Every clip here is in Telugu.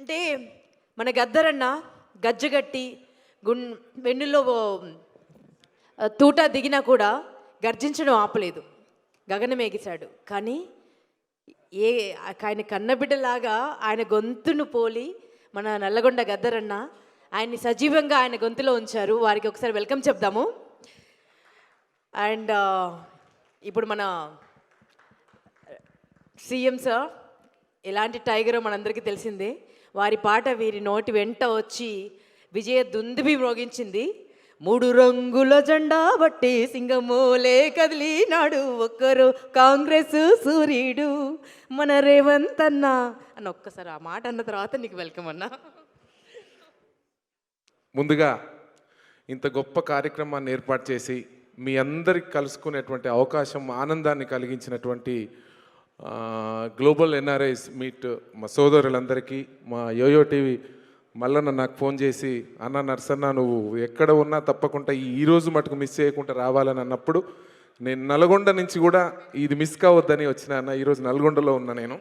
అంటే మన గద్దరన్న గజ్జగట్టి వెన్నులో తూట దిగినా కూడా గర్జించడం ఆపలేదు, గగనమేగిశాడు. కానీ ఆయన కన్నబిడ్డలాగా ఆయన గొంతును పోలి మన నల్లగొండ గద్దరన్న ఆయన్ని సజీవంగా ఆయన గొంతులో ఉంచారు. వారికి ఒకసారి వెల్కమ్ చెప్దాము. అండ్ ఇప్పుడు మన సీఎం సార్ ఎలాంటి టైగరో మనందరికీ తెలిసిందే. వారి పాట వీరి నోటి వెంట వచ్చి విజయ దుందుబి మ్రోగించింది. 3 రంగుల జెండా బట్టి సింగమోలే కదిలినాడు, ఒక్కరు కాంగ్రెస్ సూర్యుడు మన రేవంత్ అన్న అని ఒక్కసారి ఆ మాట అన్న తర్వాత నీకు వెల్కమ్ అన్నా. ముందుగా ఇంత గొప్ప కార్యక్రమాన్ని ఏర్పాటు చేసి మీ అందరికి కలుసుకునేటువంటి అవకాశం, ఆనందాన్ని కలిగించినటువంటి గ్లోబల్ ఎన్ఆర్ఐస్ మీట్ మా సోదరులందరికీ, మా యోయో టీవీ మల్లన్న నాకు ఫోన్ చేసి, అన్న నర్సన్న నువ్వు ఎక్కడ ఉన్నా తప్పకుండా ఈరోజు మటుకు మిస్ చేయకుండా రావాలని అన్నప్పుడు నేను నల్గొండ నుంచి కూడా ఇది మిస్ కావద్దని వచ్చిన అన్న. ఈరోజు నల్గొండలో ఉన్నా నేను.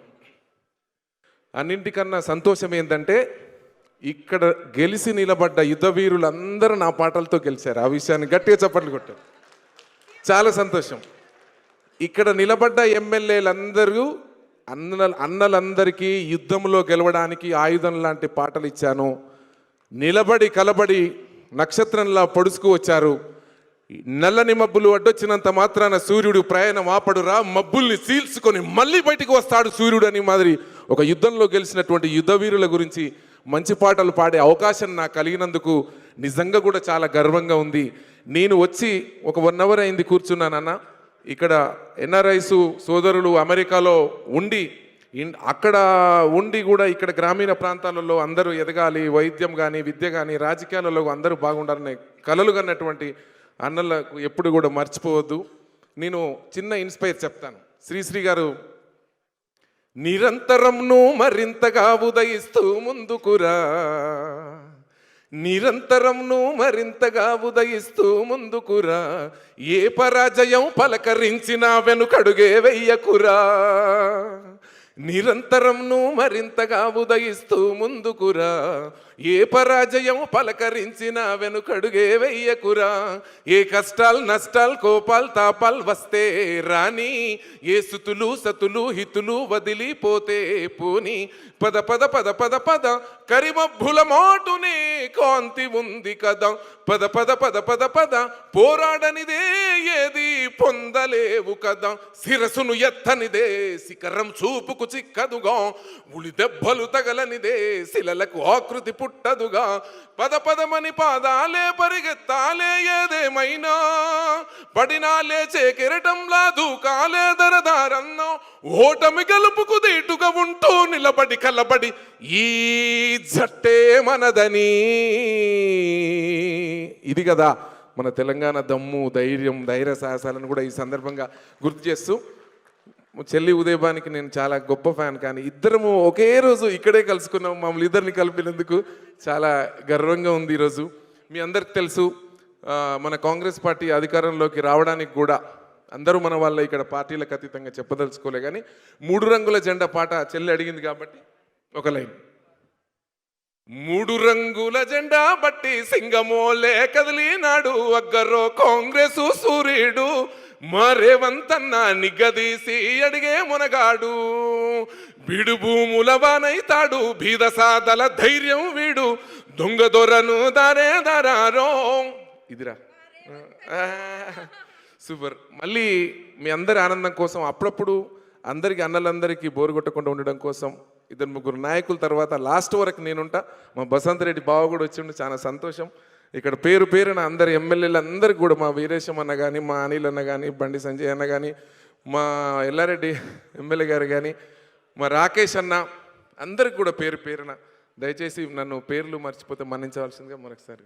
అన్నింటికన్నా సంతోషం ఏంటంటే ఇక్కడ గెలిచి నిలబడ్డ యుద్ధ వీరులందరూ నా పాటలతో గెలిచారు. ఆ విషయాన్ని గట్టిగా చప్పట్లు కొట్టారు. చాలా సంతోషం. ఇక్కడ నిలబడ్డ ఎమ్మెల్యేలందరూ అన్నలందరికీ యుద్ధంలో గెలవడానికి ఆయుధం లాంటి పాటలు ఇచ్చాను. నిలబడి కలబడి నక్షత్రంలా పొడుచుకు వచ్చారు. నల్లని మబ్బులు అడ్డొచ్చినంత మాత్రాన సూర్యుడు ప్రయాణం ఆపడురా, మబ్బుల్ని చీల్చుకొని మళ్ళీ బయటికి వస్తాడు సూర్యుడు అని మాదిరి ఒక యుద్ధంలో గెలిచినటువంటి యుద్ధ వీరుల గురించి మంచి పాటలు పాడే అవకాశం నాకు కలిగినందుకు నిజంగా కూడా చాలా గర్వంగా ఉంది. నేను వచ్చి ఒక 1 అవర్ అయింది కూర్చున్నానన్న. ఇక్కడ ఎన్ఆర్ఐస్ సోదరులు అమెరికాలో ఉండి అక్కడ ఉండి కూడా ఇక్కడ గ్రామీణ ప్రాంతాలలో అందరూ ఎదగాలి, వైద్యం కానీ విద్య కానీ రాజకీయాలలో అందరూ బాగుండాలనే కలలు కన్నటువంటి అన్నలకు ఎప్పుడు కూడా మర్చిపోవద్దు. నేను చిన్న ఇన్స్పైర్ చెప్తాను. శ్రీశ్రీ గారు నిరంతరంను మరింతగా ఉదయిస్తూ ముందుకురా, నిరంతరంను మరింతగా ఉదయిస్తూ ముందుకురా, ఏ పరాజయం పలకరించినా వెనుకడుగే వెయ్యకురా, నిరంతరంను మరింతగా ఉదయిస్తూ ముందుకురా, ఏ పరాజయం పలకరించినా వెనుకడుగే వెయ్యకురా, ఏ కష్టాలు నష్టాలు కోపాలు తాపాలు వస్తే రాని, ఏ స్థుతులు సతులు హితులు వదిలిపోతే పోని, పద పద పద పద పద కరిమబ్బుల మాటునే కాంతి ఉంది కదా, పద పద పద పద పద పోరాడనిదే ఏది పొందలేవు కదా, శిరసును ఎత్తనిదే శిఖరం చూపుకు చిక్కదుగా, ఉలి దెబ్బలు తగలనిదే శిలలకు ఆకృతి పుట్టదుగా, పద పదమని పాదాలే పరిగెత్తాలే ఏదేమైనా, పడినా లేచే కెరటంలా దూకాలే దరదారన్నో, ఓటమి గెలుపుకు దీటుగా ఉంటూ నిలబడి కలబడి ఈ జట్టే మనదని. ఇది కదా మన తెలంగాణ దమ్ము, ధైర్యం, ధైర్య సాహసాలను కూడా ఈ సందర్భంగా గుర్తు చేస్తూ, చెల్లి ఉదయభానికి నేను చాలా గొప్ప ఫ్యాన్. కానీ ఇద్దరము ఒకే రోజు ఇక్కడే కలుసుకున్నాం. మమ్మల్ని ఇద్దరిని కలిపినందుకు చాలా గర్వంగా ఉంది. ఈరోజు మీ అందరికి తెలుసు, మన కాంగ్రెస్ పార్టీ అధికారంలోకి రావడానికి కూడా అందరూ మన వాళ్ళ ఇక్కడ పార్టీలకు అతీతంగా చెప్పదలుచుకోలే. కానీ 3 రంగుల జెండా పాట చెల్లి అడిగింది కాబట్టి ఒక లైన్. 3 రంగుల జెండా బట్టి సింగమోలే కదిలినాడు, అగ్గరో కాంగ్రెసు సూర్యుడు మా రేవంత్ అన్న నిగ్గదీసి అడిగే మునగాడు, బీడు భూముల వానైతాడు బీద సాదల ధైర్యం వీడు, దొంగ దొరను దారే దారారో. ఇదిరా సూపర్. మళ్ళీ మీ అందరి ఆనందం కోసం అప్పుడప్పుడు అందరికీ అన్నలందరికీ బోరు కొట్టకుండా ఉండడం కోసం 2-3 నాయకుల తర్వాత లాస్ట్ వరకు నేనుంటా. మా బసంత్ రెడ్డి బావ కూడా వచ్చిండు, చాలా సంతోషం. ఇక్కడ పేరు పేరున అందరు ఎమ్మెల్యేలు అందరికి కూడా, మా వీరేశం అన్న కానీ, మా అనిల్ అన్న కానీ, బండి సంజయ్ అన్న కానీ, మా ఎల్లారెడ్డి ఎమ్మెల్యే గారు కానీ, మా రాకేష్ అన్న, అందరికి కూడా పేరు పేరున దయచేసి నన్ను పేర్లు మర్చిపోతే మన్నించవలసిందిగా మరొకసారి